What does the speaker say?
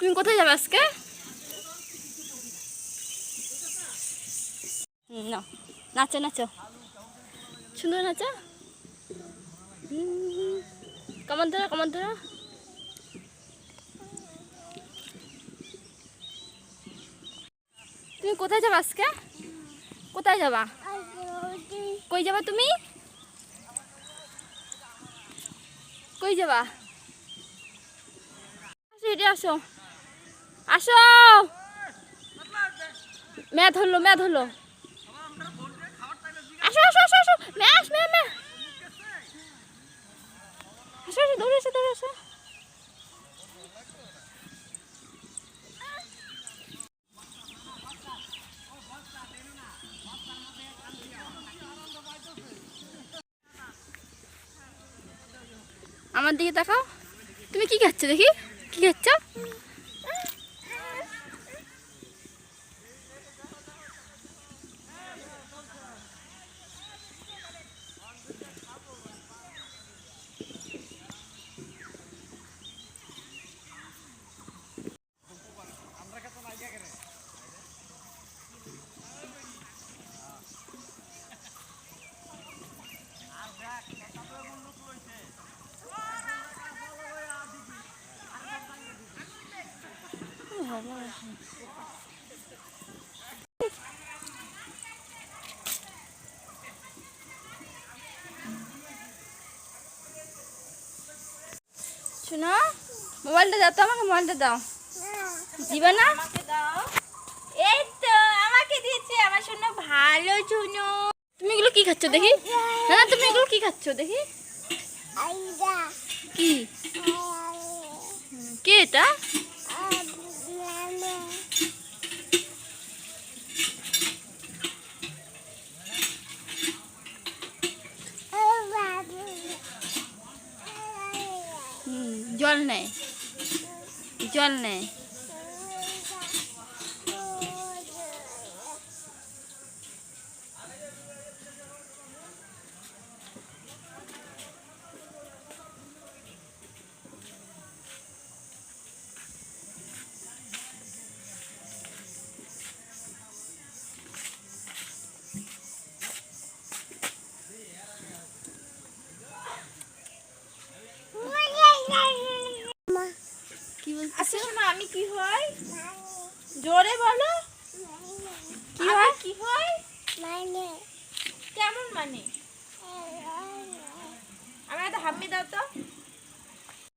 তুমি কোথায় যাবে আজকে? না, নাচো নাচো, সুন্দর নাচো। কমর ধরো, কমর ধরো। তুমি কোথায় যাবা আজকে? কোথায় যাবা? কই যাবা তুমি? কই যাবা? আসো, এটি আসো, আসো। ম্যাথ হলো, ম্যাথ হলো। আসো আসো আসো আসো, ম্যাথ ম্যাথ ম্যাথ। আসো আসো, দৌড়ে আসো, দৌড়ে আসো। আমার দিকে তাকাও। তুমি কি খাচ্ছ দেখি? কি খাচ্ছ? শোনো, মোবাইলটা দাও তো, আমাকে মোবাইলটা দাও। দিবে না? এই তো আমাকে দিয়েছে আমার শোনো, ভালো শোনো। তুমি এগুলো কি খাচ্ছ দেখি? হ্যাঁ, তুমি এগুলো কি খাচ্ছ দেখি? কি? কে এটা? জল নেয়, জল নেয়। কি বলতেছো? শোনো, আমি কি হয়? জোরে বলো। কি হয়? কি হয়? মানে কেমন মানে? আমার একটা হাম্মি দাও তো।